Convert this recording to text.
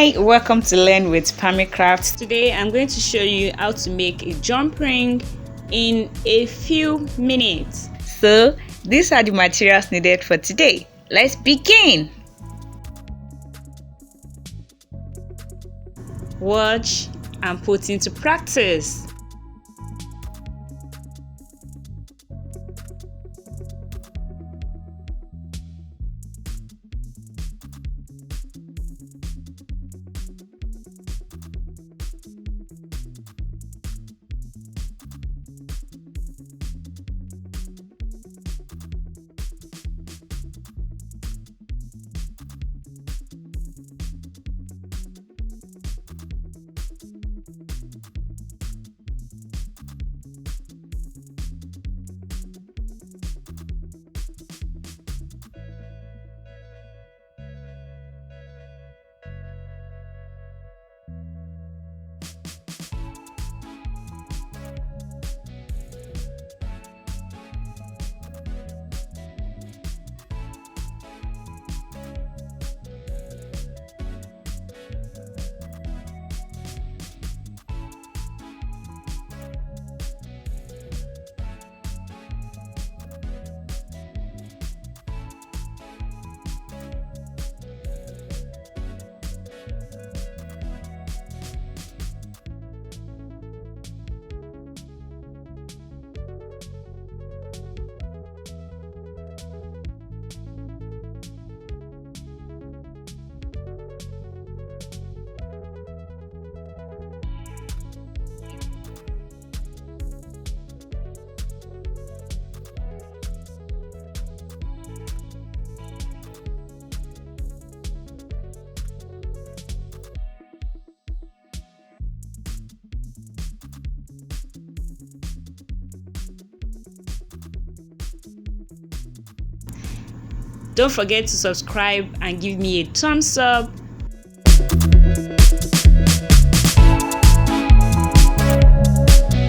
Hi, welcome to Learn with Pammy Craft. Today I'm going to show you how to make a jump ring in a few minutes. So, these are the materials needed for today. Let's begin. Watch and put into practice. Don't forget to subscribe and give me a thumbs up.